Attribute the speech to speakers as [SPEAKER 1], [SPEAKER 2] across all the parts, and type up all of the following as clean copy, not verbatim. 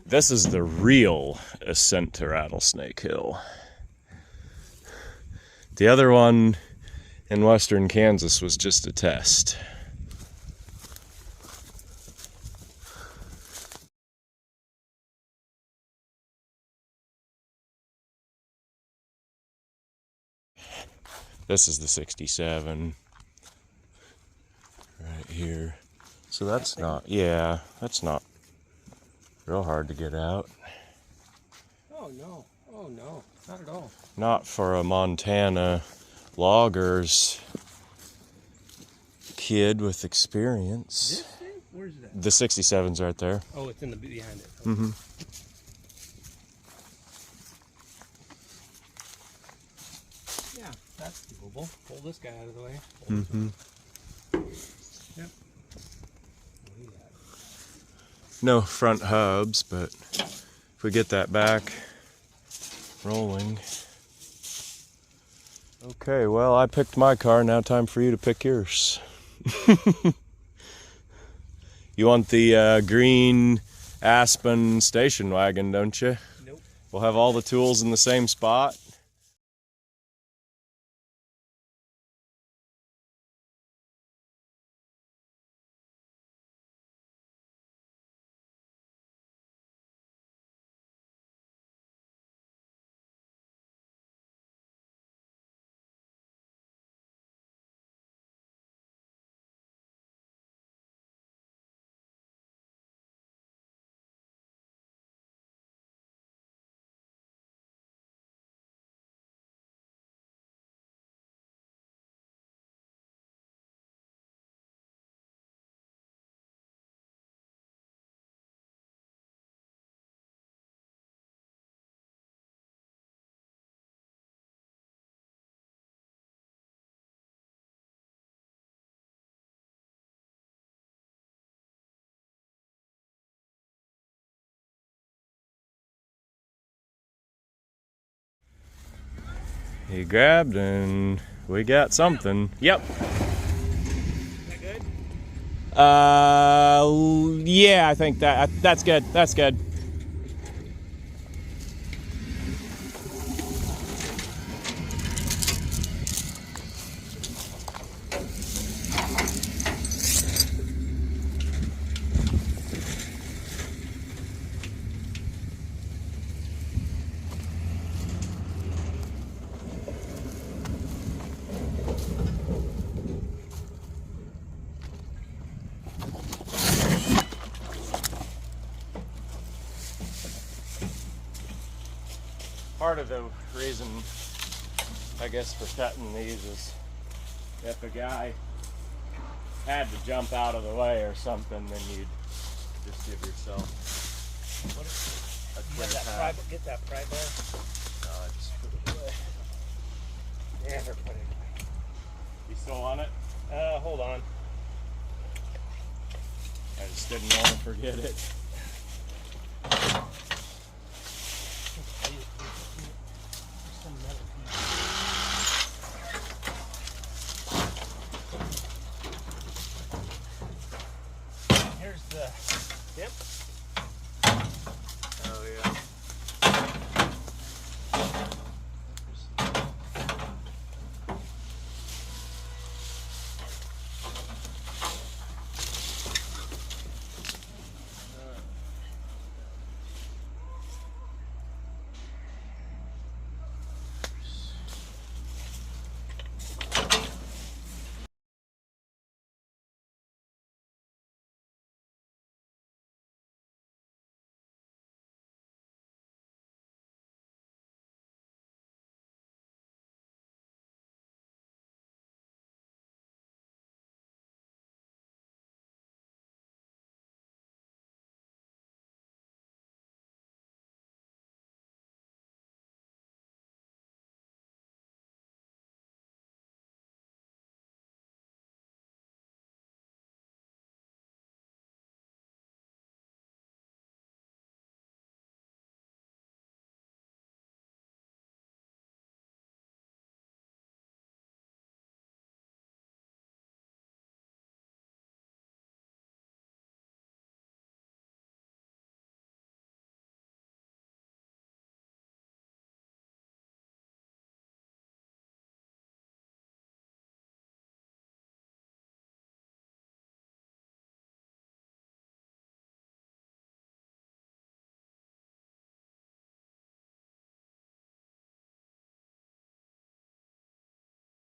[SPEAKER 1] This is the real ascent to Rattlesnake Hill. The other one in western Kansas was just a test. This is the 67 right here. So that's not, yeah, that's not real hard to get out.
[SPEAKER 2] Oh no, not at all.
[SPEAKER 1] Not for a Montana logger's kid with experience.
[SPEAKER 2] This thing? Where's that?
[SPEAKER 1] The 67's right there.
[SPEAKER 2] Oh, it's in the behind it. Okay.
[SPEAKER 1] Mm-hmm.
[SPEAKER 2] Yeah, that's doable. Pull this guy out of the way.
[SPEAKER 1] Mm-hmm.
[SPEAKER 2] Yep.
[SPEAKER 1] No front hubs, but if we get that back rolling. Okay, well, I picked my car. Now time for you to pick yours. You want the green Aspen station wagon, don't you?
[SPEAKER 2] Nope.
[SPEAKER 1] We'll have all the tools in the same spot. He grabbed and we got something. Yep.
[SPEAKER 2] Is that good?
[SPEAKER 1] Yeah, I think that's good. That's good. Part of the reason, I guess, for cutting these is if a guy had to jump out of the way or something, then you'd just give yourself a clear path.
[SPEAKER 2] Get that pry bar.
[SPEAKER 1] I just put it away.
[SPEAKER 2] Never put it away.
[SPEAKER 1] You still on it?
[SPEAKER 2] Hold on.
[SPEAKER 1] I just didn't want to forget it.
[SPEAKER 2] Here's the tip.
[SPEAKER 1] Oh yeah.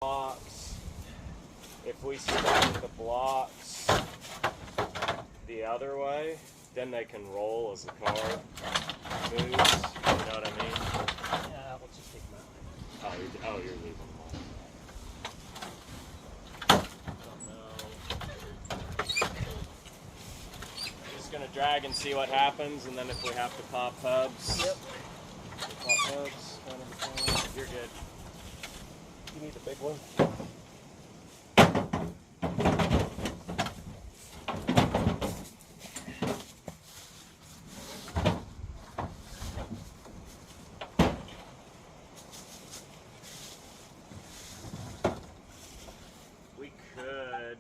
[SPEAKER 1] blocks. If we stack the blocks the other way, then they can roll as the car moves. You know what I mean?
[SPEAKER 2] Yeah, we'll just take them out.
[SPEAKER 1] Oh, you're leaving them all. Just gonna drag and see what happens, and then if we have to pop hubs.
[SPEAKER 2] Yep.
[SPEAKER 1] Pop hubs. You're good.
[SPEAKER 2] You need the big one.
[SPEAKER 1] We could.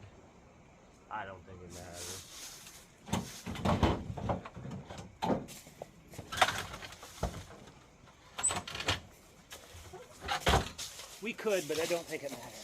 [SPEAKER 1] I don't think it matters.
[SPEAKER 2] We could, but I don't think it matters.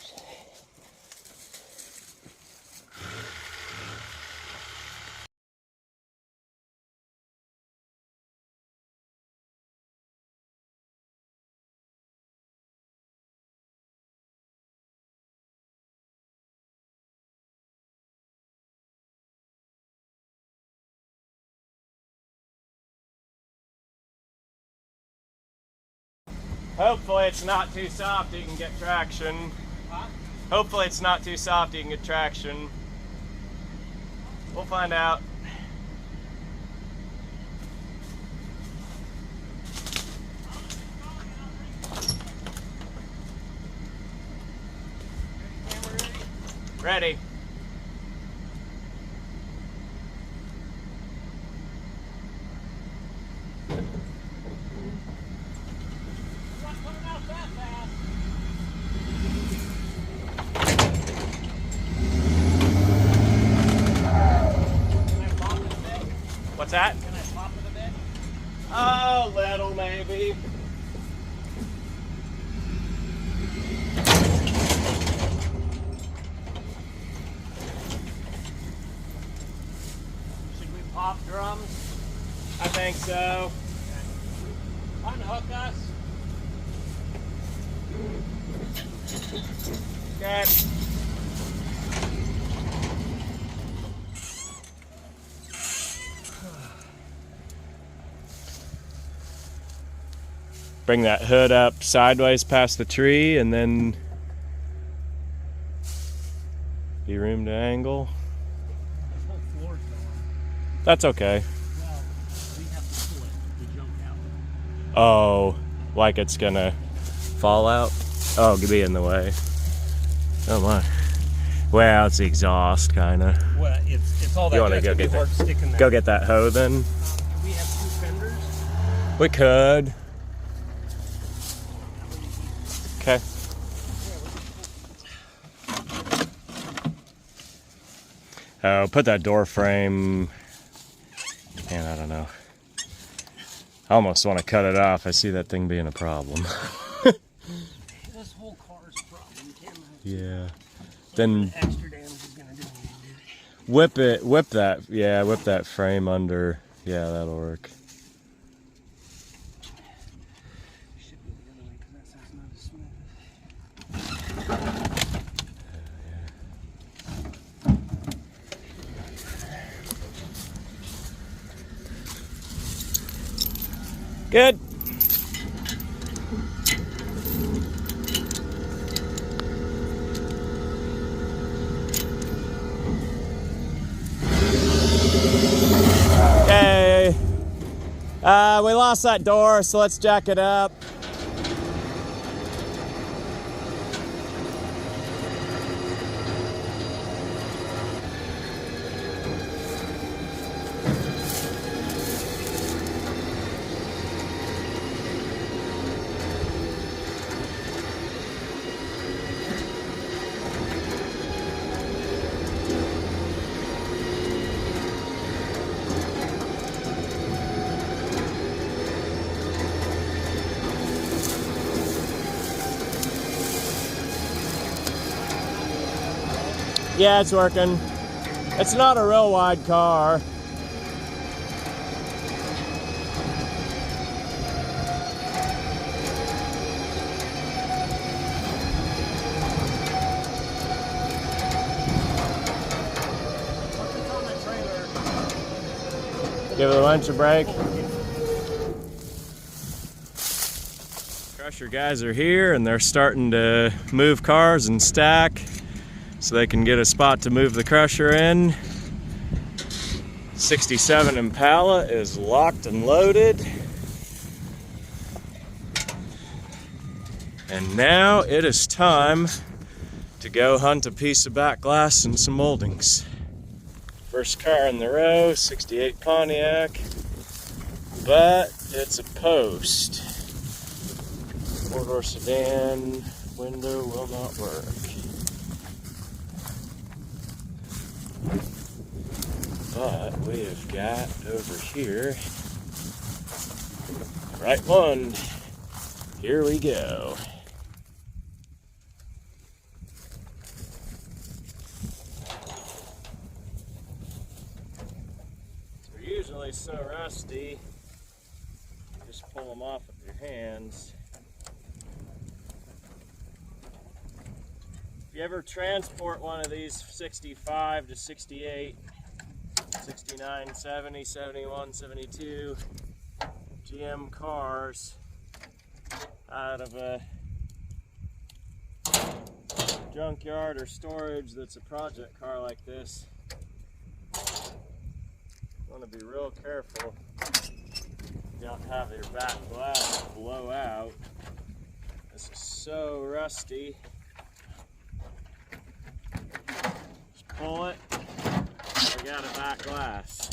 [SPEAKER 1] Hopefully it's not too soft, you can get traction.
[SPEAKER 2] Huh?
[SPEAKER 1] Hopefully it's not too soft, you can get traction. We'll find out. Ready. What's that?
[SPEAKER 2] Can I pop it a bit?
[SPEAKER 1] Oh, little maybe.
[SPEAKER 2] Should we pop drums?
[SPEAKER 1] I think so.
[SPEAKER 2] Unhook us.
[SPEAKER 1] Okay. Bring that hood up sideways past the tree and then be room to angle.
[SPEAKER 2] This whole floor's going.
[SPEAKER 1] That's okay.
[SPEAKER 2] Well, we have to pull it, the junk out.
[SPEAKER 1] Oh, like it's gonna fall out? Oh, could be in the way. Oh my. Well, it's the exhaust kinda.
[SPEAKER 2] Well, it's all that.
[SPEAKER 1] You wanna
[SPEAKER 2] good.
[SPEAKER 1] go get
[SPEAKER 2] Hard
[SPEAKER 1] that?
[SPEAKER 2] sticking that.
[SPEAKER 1] Go get that hoe then?
[SPEAKER 2] Can we have two fenders?
[SPEAKER 1] We could. Okay. Oh, put that door frame. Man, I don't know. I almost want to cut it off. I see that thing being a problem.
[SPEAKER 2] This whole car's a problem, Tim.
[SPEAKER 1] Yeah. Then
[SPEAKER 2] Extra damage is gonna do.
[SPEAKER 1] whip that. Yeah, whip that frame under. Yeah, that'll work.
[SPEAKER 2] Should go the other way because that side's not as smooth.
[SPEAKER 1] Good. Okay. We lost that door, so let's jack it up. Yeah, it's working. It's not a real wide car. Give the winch a break. Crusher guys are here and they're starting to move cars and stack so they can get a spot to move the crusher in. 67 Impala is locked and loaded. And now it is time to go hunt a piece of back glass and some moldings. First car in the row, 68 Pontiac, but it's a post. Four-door sedan, window will not work. But we have got over here, right one. Here we go. They're usually so rusty, just pull them off with your hands. If you ever transport one of these 65 to 68, 69, 70, 71, 72 GM cars out of a junkyard or storage that's a project car like this, you want to be real careful you don't have your back glass blow out. This is so rusty. Just pull it, we got a back glass.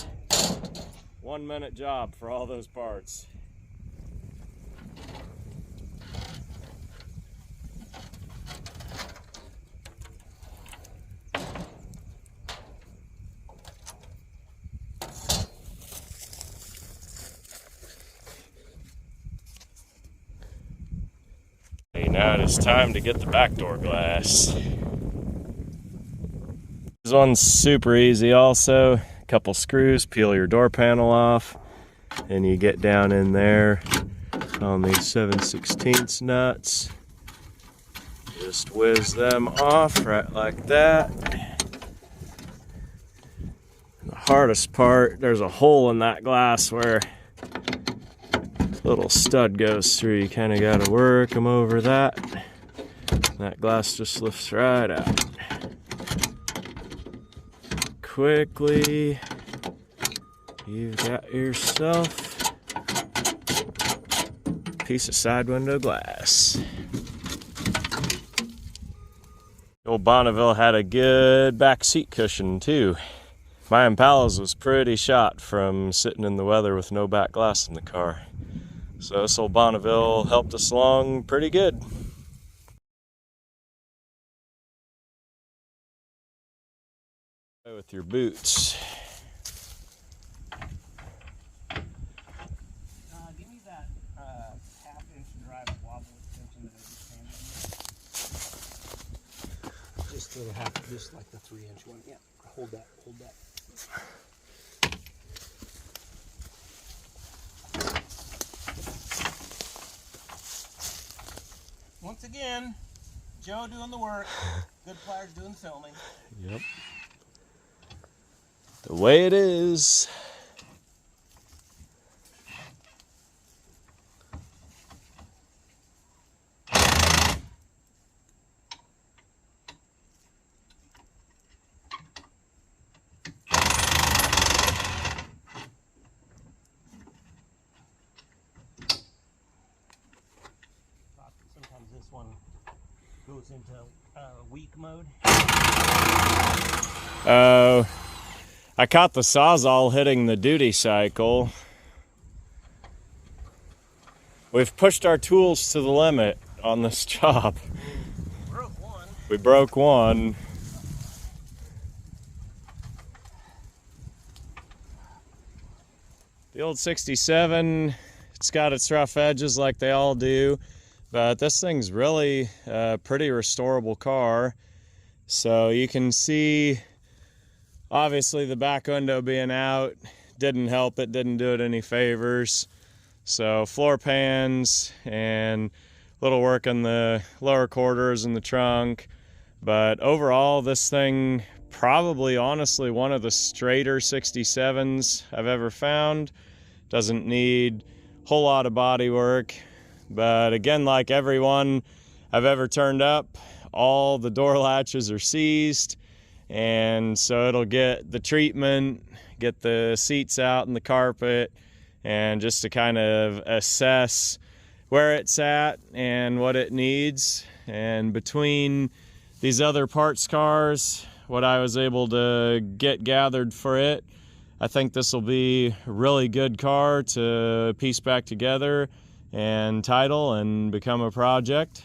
[SPEAKER 1] 1 minute job for all those parts. Now it is time to get the back door glass. This one's super easy also. A couple screws, peel your door panel off, and you get down in there on these 7/16 nuts. Just whiz them off right like that. The hardest part, there's a hole in that glass where little stud goes through. You kind of got to work them over that. That glass just lifts right out. Quickly, you've got yourself a piece of side window glass. Old Bonneville had a good back seat cushion too. My Impala's was pretty shot from sitting in the weather with no back glass in the car. So this old Bonneville helped us along pretty good. With your boots.
[SPEAKER 2] Give me that half-inch drive wobble extension that I just handed you. Just a half, just like the 3-inch one. Yeah, hold that, hold that. Once again, Joe doing the work, Goodpliers doing the filming.
[SPEAKER 1] Yep. The way it is.
[SPEAKER 2] Sometimes this one goes into weak mode.
[SPEAKER 1] Oh. I caught the Sawzall hitting the duty cycle. We've pushed our tools to the limit on this job.
[SPEAKER 2] Broke one.
[SPEAKER 1] We broke one. The old 67, it's got its rough edges like they all do, but this thing's really a pretty restorable car. So you can see, obviously the back window being out didn't help it, didn't do it any favors. So floor pans and a little work on the lower quarters and the trunk. But overall, this thing probably honestly one of the straighter 67s I've ever found. Doesn't need a whole lot of body work, but again, like everyone I've ever turned up, all the door latches are seized, and so it'll get the treatment, get the seats out and the carpet, and just to kind of assess where it's at and what it needs. And between these other parts cars, what I was able to get gathered for it, I think this will be a really good car to piece back together and title and become a project.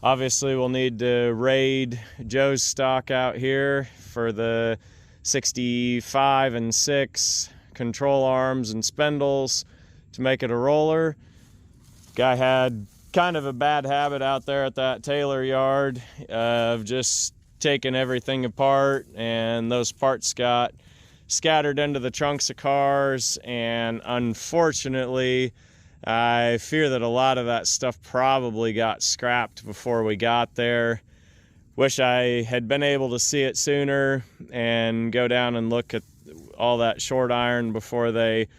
[SPEAKER 1] Obviously, we'll need to raid Joe's stock out here for the 65 and 6 control arms and spindles to make it a roller. Guy had kind of a bad habit out there at that Taylor yard of just taking everything apart, and those parts got scattered into the trunks of cars, and unfortunately I fear that a lot of that stuff probably got scrapped before we got there. Wish I had been able to see it sooner and go down and look at all that short iron before they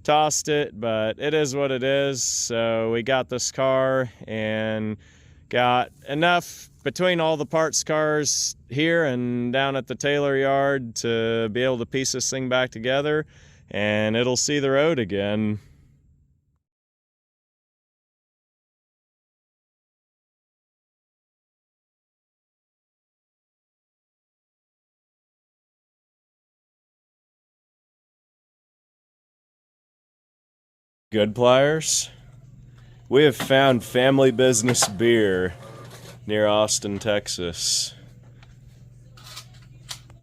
[SPEAKER 1] tossed it, but it is what it is. So we got this car and got enough between all the parts cars here and down at the Taylor yard to be able to piece this thing back together, and it'll see the road again. Goodpliers. We have found family business beer near Austin, Texas.